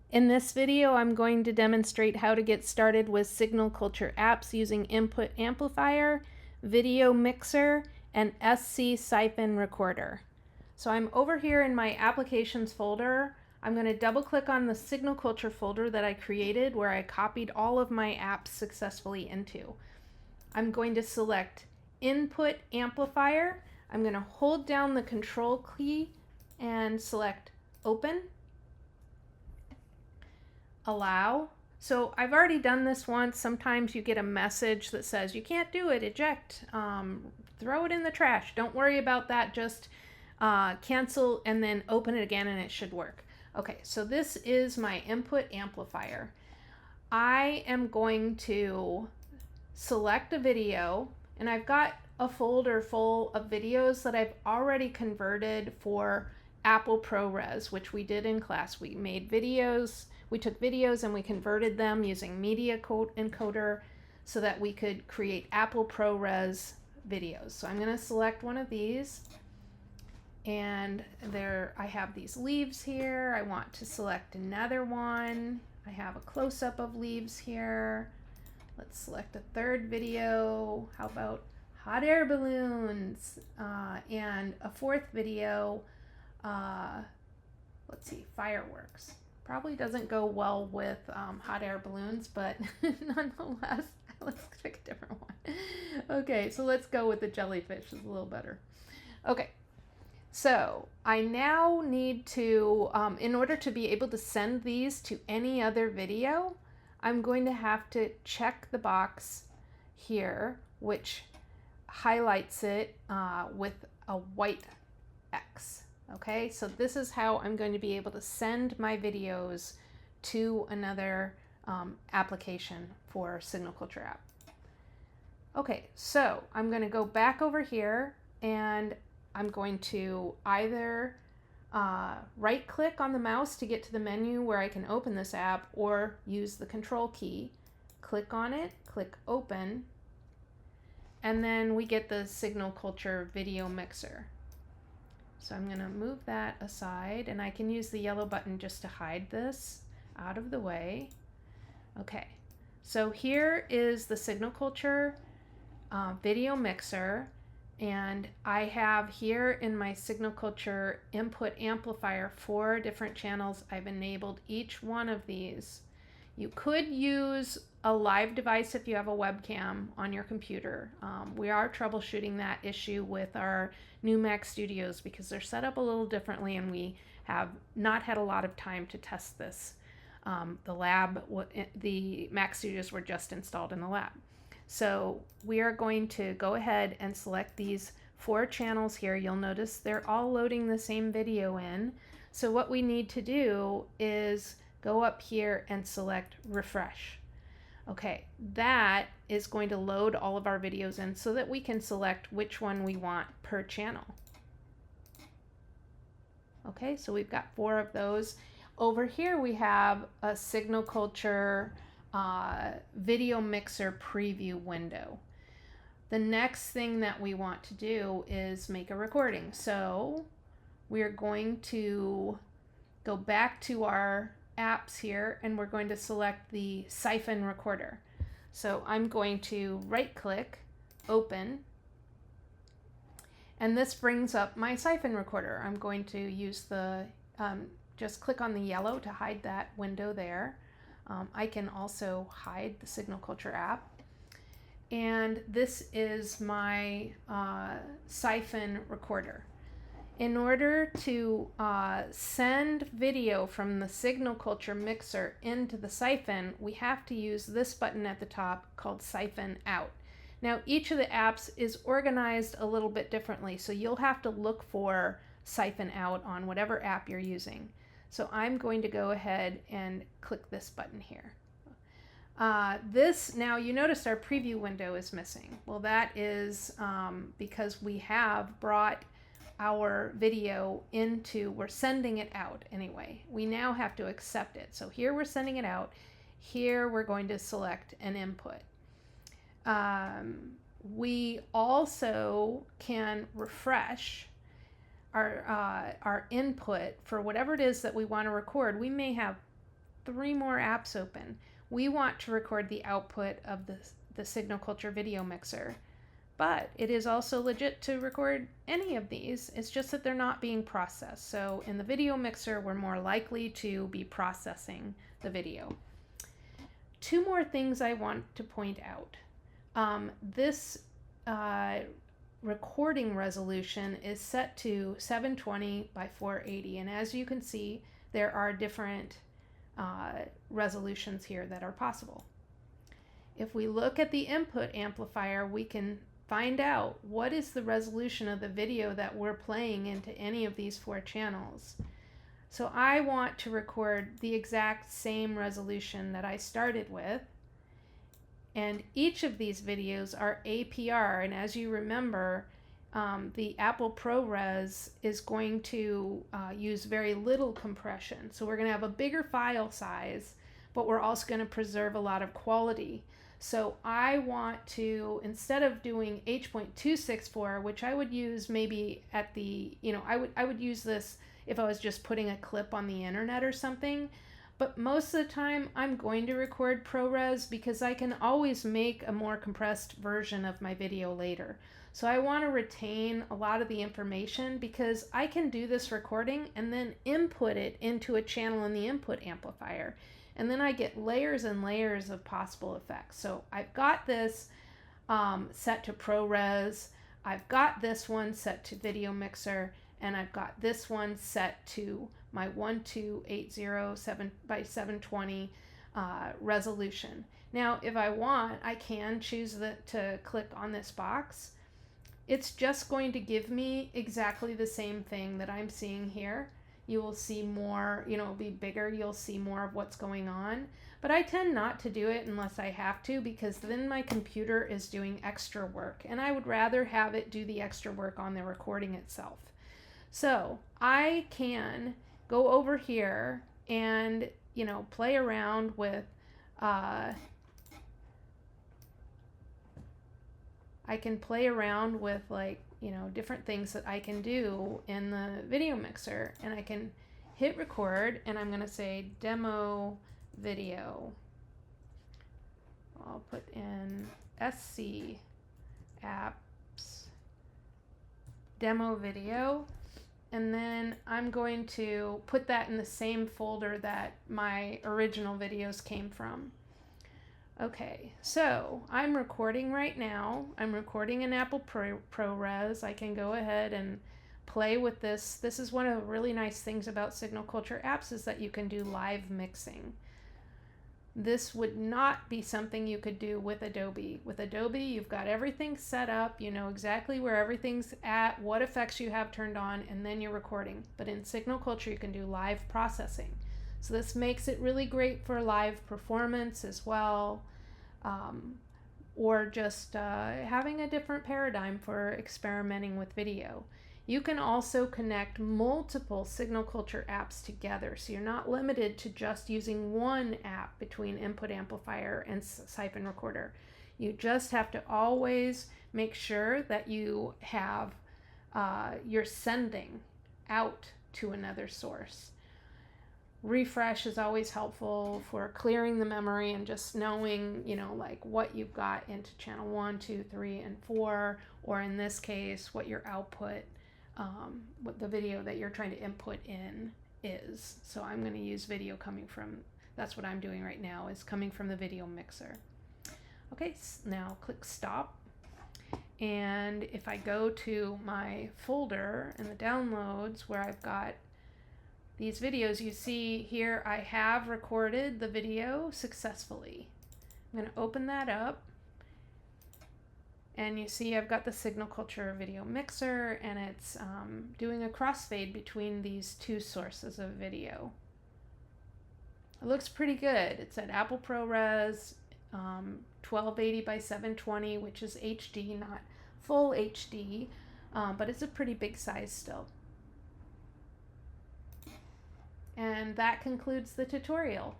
In this video, I'm going to demonstrate how to get started with signal culture apps using Input Amplifier, Video Mixer, and Syphon Recorder. So I'm over here in my Applications folder. I'm going to double click on the signal culture folder that I created where I copied all of my apps successfully into. I'm going to select Input Amplifier. I'm going to hold down the Control key and select Open. Allow. So I've already done this once. Sometimes you get a message that says you can't do it, eject, throw it in the trash. Don't worry about that, just cancel and then open it again and it should work. Okay, so this is my input amplifier. I am going to select a video, and I've got a folder full of videos that I've already converted for Apple ProRes, which we did in class. We made videos. We took videos and we converted them using Media Encoder so that we could create Apple ProRes videos. So I'm going to select one of these, and there I have these leaves here. I want to select another one. I have a close-up of leaves here. Let's select a third video. How about hot air balloons? And a fourth video, let's see, fireworks. Probably doesn't go well with hot air balloons, but nonetheless, let's pick a different one. Okay, so let's go with the jellyfish. It's a little better. Okay, so I now need to, in order to be able to send these to any other video, I'm going to have to check the box here, which highlights it with a white X. Okay, so this is how I'm going to be able to send my videos to another application for Signal Culture app. Okay, so I'm going to go back over here and I'm going to either right click on the mouse to get to the menu where I can open this app, or use the control key, click on it, click open, and then we get the Signal Culture video mixer. So I'm going to move that aside, and I can use the yellow button just to hide this out of the way. Okay, so here is the Signal Culture video mixer, and I have here in my Signal Culture input amplifier 4 different channels. I've enabled each one of these. You could use a live device if you have a webcam on your computer. We are troubleshooting that issue with our new Mac Studios because they're set up a little differently, and we have not had a lot of time to test this. The Mac Studios were just installed in the lab. So we are going to go ahead and select these 4 channels here. You'll notice they're all loading the same video in. So what we need to do is go up here and select refresh. Okay, that is going to load all of our videos in so that we can select which one we want per channel. Okay, so we've got 4 of those. Over here we have a Signal Culture video mixer preview window. The next thing that we want to do is make a recording. So we're going to go back to our apps here, and we're going to select the Syphon Recorder. So I'm going to right click, open, and this brings up my Syphon Recorder. I'm going to use the, just click on the yellow to hide that window there. I can also hide the Signal Culture app. And this is my Syphon Recorder. In order to send video from the Signal Culture mixer into the Syphon, we have to use this button at the top called Syphon Out. Now, each of the apps is organized a little bit differently, so you'll have to look for Syphon Out on whatever app you're using. So I'm going to go ahead and click this button here. Now you notice our preview window is missing. Well, that is because we have brought our video we're sending it out anyway. We now have to accept it. So here we're sending it out. Here we're going to select an input. We also can refresh our input for whatever it is that we want to record. We may have 3 more apps open. We want to record the output of the Signal Culture video mixer, but it is also legit to record any of these. It's just that they're not being processed. So in the video mixer, we're more likely to be processing the video. 2 more things I want to point out. This recording resolution is set to 720 by 480, and as you can see, there are different resolutions here that are possible. If we look at the input amplifier, we can find out what is the resolution of the video that we're playing into any of these 4 channels. So I want to record the exact same resolution that I started with, and each of these videos are APR, and as you remember, the Apple ProRes is going to use very little compression. So we're going to have a bigger file size, but we're also going to preserve a lot of quality. So I want to, instead of doing H.264, which I would use maybe at the, I would use this if I was just putting a clip on the internet or something. But most of the time I'm going to record ProRes because I can always make a more compressed version of my video later. So I want to retain a lot of the information because I can do this recording and then input it into a channel in the input amplifier. And then I get layers and layers of possible effects. So I've got this set to ProRes, I've got this one set to video mixer, and I've got this one set to my 12807 by 720 resolution. Now, if I want, I can choose to click on this box. It's just going to give me exactly the same thing that I'm seeing here. You will see more, it'll be bigger, you'll see more of what's going on. But I tend not to do it unless I have to, because then my computer is doing extra work, and I would rather have it do the extra work on the recording itself. So I can go over here and, play around with, I can play around with different things that I can do in the video mixer, and I can hit record, and I'm going to say demo video. I'll put in SC apps demo video, and then I'm going to put that in the same folder that my original videos came from. Okay, so I'm recording right now. I'm recording in Apple ProRes. I can go ahead and play with this. This is one of the really nice things about Signal Culture apps, is that you can do live mixing. This would not be something you could do with Adobe. With Adobe, you've got everything set up, you know exactly where everything's at, what effects you have turned on, and then you're recording. But in Signal Culture, you can do live processing. So this makes it really great for live performance as well, or just having a different paradigm for experimenting with video. You can also connect multiple Signal Culture apps together, so you're not limited to just using one app between Input Amplifier and Syphon Recorder. You just have to always make sure that you have, you're sending out to another source. Refresh is always helpful for clearing the memory and just knowing, like what you've got into channel 1, 2, 3, and 4, or in this case, what your output, what the video that you're trying to input in is. So I'm going to use video coming from, that's what I'm doing right now, is coming from the video mixer. Okay, now click stop. And if I go to my folder in the downloads where I've got these videos, you see here I have recorded the video successfully. I'm going to open that up, and you see I've got the Signal Culture video mixer, and it's doing a crossfade between these two sources of video. It looks pretty good. It's at Apple ProRes 1280 by 720, which is HD, not full HD, but it's a pretty big size still. And that concludes the tutorial.